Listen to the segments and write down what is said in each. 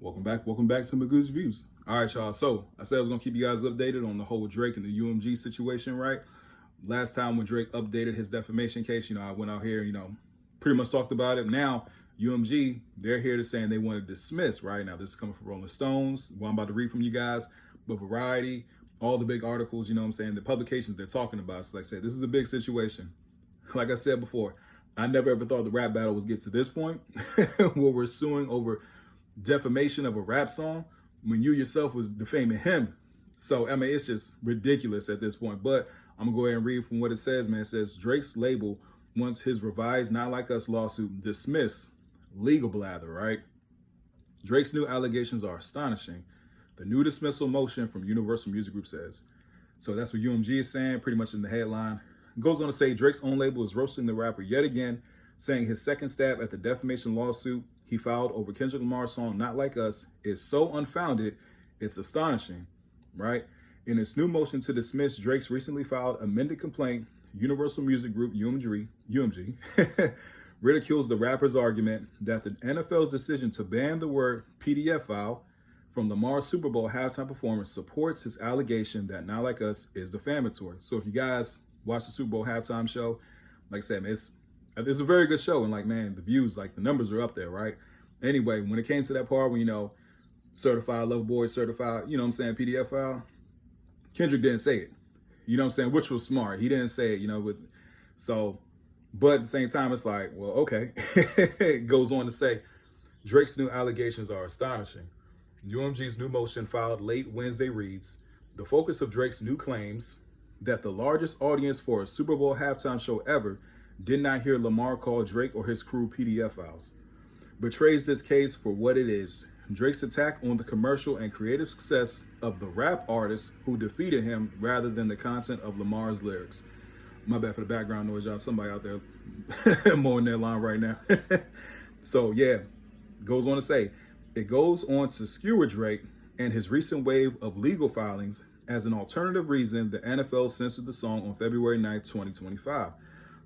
Welcome back to Magoo's Views. All right, y'all. So I said I was gonna keep you guys updated on the whole Drake and the UMG situation, right? Last time when Drake updated his defamation case, I went out here, pretty much talked about it. Now UMG, they're here to saying they want to dismiss, right? Now this is coming from Rolling Stones. What I'm about to read from you guys, but Variety, all the big articles, the publications they're talking about. So like I said, this is a big situation. Like I said before, I never ever thought the rap battle was get to this point where we're suing over defamation of a rap song when you yourself was defaming him. So, I mean, it's just ridiculous at this point. But I'm going to go ahead and read from what it says, man. It says, Drake's label wants his revised Not Like Us lawsuit dismissed. Legal blather, right? Drake's new allegations are astonishing. The new dismissal motion from Universal Music Group says. So that's what UMG is saying, pretty much in the headline. It goes on to say Drake's own label is roasting the rapper yet again, saying his second stab at the defamation lawsuit he filed over Kendrick Lamar's song Not Like Us is so unfounded, it's astonishing, right? In its new motion to dismiss Drake's recently filed amended complaint, Universal Music Group, UMG, ridicules the rapper's argument that the NFL's decision to ban the word PDF file from Lamar's Super Bowl halftime performance supports his allegation that Not Like Us is defamatory. So if you guys watch the Super Bowl halftime show, like I said, man, it's a very good show, and like, man, the views, like the numbers are up there, right? Anyway, when it came to that part when, certified love boy, certified, PDF file, Kendrick didn't say it, which was smart. He didn't say it, but at the same time, it's like, well, okay. It goes on to say, Drake's new allegations are astonishing. UMG's new motion filed late Wednesday reads, the focus of Drake's new claims that the largest audience for a Super Bowl halftime show ever did not hear Lamar call Drake or his crew PDF files, betrays this case for what it is. Drake's attack on the commercial and creative success of the rap artist who defeated him rather than the content of Lamar's lyrics. My bad for the background noise, y'all. Somebody out there mowing their lawn right now. So yeah, goes on to say, it goes on to skewer Drake and his recent wave of legal filings as an alternative reason the NFL censored the song on February 9th, 2025.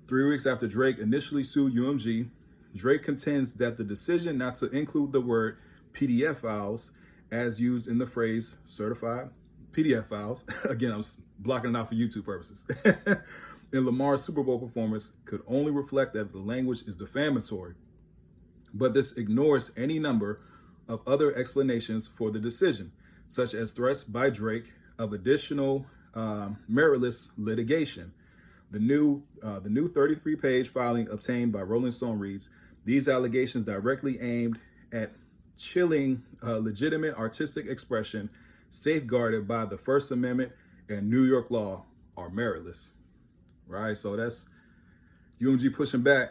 3 weeks after Drake initially sued UMG, Drake contends that the decision not to include the word PDF files as used in the phrase certified PDF files, again, I'm blocking it out for YouTube purposes, in Lamar's Super Bowl performance could only reflect that the language is defamatory. But this ignores any number of other explanations for the decision, such as threats by Drake of additional meritless litigation. The new 33-page filing obtained by Rolling Stone reads, these allegations directly aimed at chilling legitimate artistic expression safeguarded by the First Amendment and New York law are meritless. Right? So that's UMG pushing back.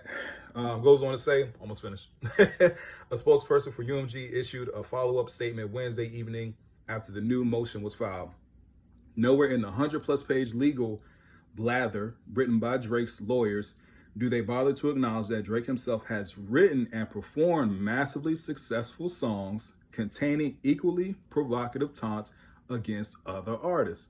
Goes on to say, almost finished. A spokesperson for UMG issued a follow-up statement Wednesday evening after the new motion was filed. Nowhere in the 100-plus page legal blather written by Drake's lawyers do they bother to acknowledge that Drake himself has written and performed massively successful songs containing equally provocative taunts against other artists.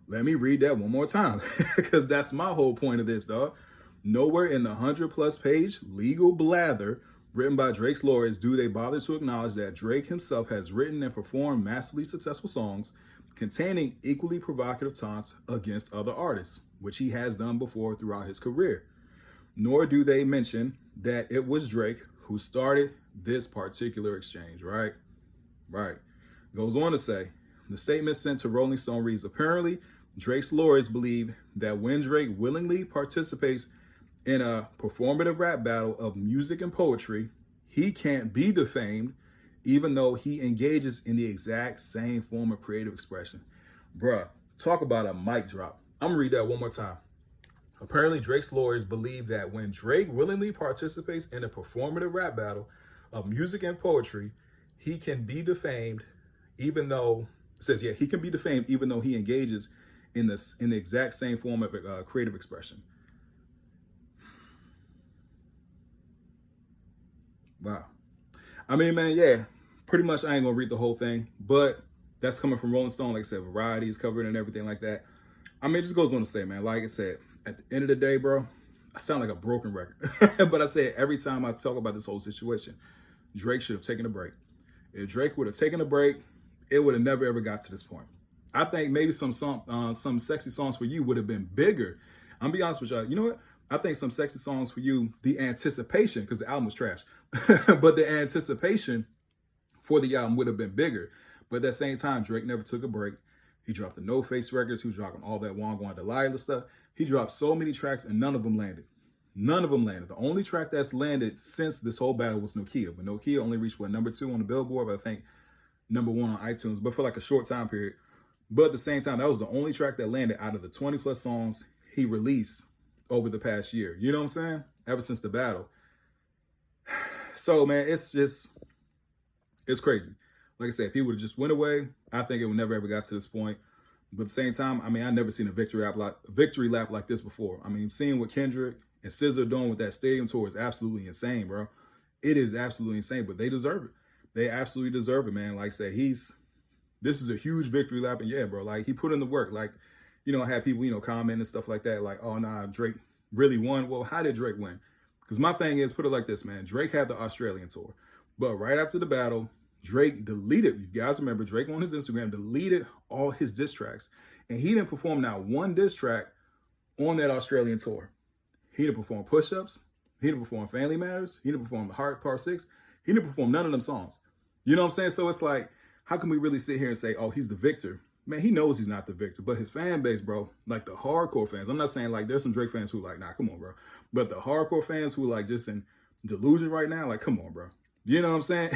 Let me read that one more time because that's my whole point of this, dog. Nowhere in the 100-plus page legal blather written by Drake's lawyers do they bother to acknowledge that Drake himself has written and performed massively successful songs containing equally provocative taunts against other artists, which he has done before throughout his career. Nor do they mention that it was Drake who started this particular exchange, right? Right. Goes on to say, the statement sent to Rolling Stone reads, apparently, Drake's lawyers believe that when Drake willingly participates in a performative rap battle of music and poetry, he can't be defamed even though he engages in the exact same form of creative expression. Bruh, talk about a mic drop. I'm gonna read that one more time. Apparently, Drake's lawyers believe that when Drake willingly participates in a performative rap battle of music and poetry, he can be defamed even though, it says, yeah, he can be defamed even though he engages in the exact same form of creative expression. Wow. I mean, man, yeah, pretty much I ain't gonna read the whole thing, but that's coming from Rolling Stone. Like I said, Variety is covered and everything like that. I mean, it just goes on to say, man, like I said, at the end of the day, bro, I sound like a broken record. But I say it every time I talk about this whole situation. Drake should have taken a break. If Drake would have taken a break, it would have never ever got to this point. I think maybe some sexy songs for you would have been bigger. I'm gonna be honest with y'all. You know what? I think some sexy songs for you, the anticipation, because the album was trash, but the anticipation for the album would have been bigger. But at the same time, Drake never took a break. He dropped the No Face records. He was dropping all that Wong Wong Delilah stuff. He dropped so many tracks and none of them landed. None of them landed. The only track that's landed since this whole battle was Nokia. But Nokia only reached, what, #2 on the Billboard, but I think #1 on iTunes, but for like a short time period. But at the same time, that was the only track that landed out of the 20 plus songs he released over the past year. You know what I'm saying? Ever since the battle. So, man, it's crazy. Like I said, if he would have just went away, I think it would never ever got to this point. But at the same time, I mean, I've never seen a victory lap like this before. I mean, seeing what Kendrick and SZA are doing with that stadium tour is absolutely insane, bro. It is absolutely insane, but they deserve it. They absolutely deserve it, man. Like I say, this is a huge victory lap, and yeah, bro, like he put in the work. Like, you know, I had people, you know, comment and stuff like that, like, oh nah, Drake really won. Well, how did Drake win? Because my thing is, put it like this, man. Drake had the Australian tour, but right after the battle, Drake deleted, you guys remember, Drake on his Instagram deleted all his diss tracks. And he didn't perform not one diss track on that Australian tour. He didn't perform Push-Ups. He didn't perform Family Matters. He didn't perform Heart Part 6. He didn't perform none of them songs. You know what I'm saying? So it's like, how can we really sit here and say, oh, he's the victor? Man, he knows he's not the victor. But his fan base, bro, like the hardcore fans, I'm not saying like there's some Drake fans who like, nah, come on, bro. But the hardcore fans who like just in delusion right now, like, come on, bro. You know what I'm saying?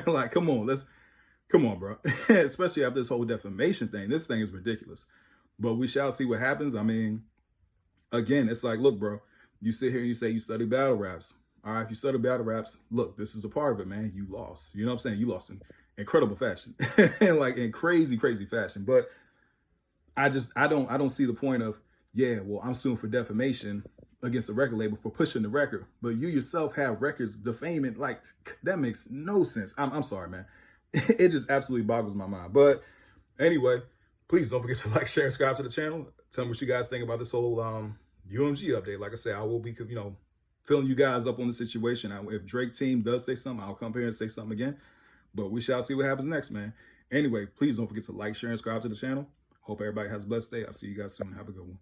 Like, come on, bro. Especially after this whole defamation thing. This thing is ridiculous. But we shall see what happens. I mean, again, it's like, look, bro, you sit here and you say you study battle raps. All right, if you study battle raps, look, this is a part of it, man. You lost. You know what I'm saying? You lost in incredible fashion. Like in crazy, crazy fashion. But I don't see the point of, yeah, well, I'm suing for defamation against the record label for pushing the record, but you yourself have records defaming. Like, that makes no sense. I'm sorry, man. It just absolutely boggles my mind. But anyway, please don't forget to like, share, and subscribe to the channel. Tell me what you guys think about this whole UMG update. Like I said, I will be, you know, filling you guys up on the situation. If Drake team does say something, I'll come here and say something again. But we shall see what happens next, man. Anyway, please don't forget to like, share, and subscribe to the channel. Hope everybody has a blessed day. I'll see you guys soon. Have a good one.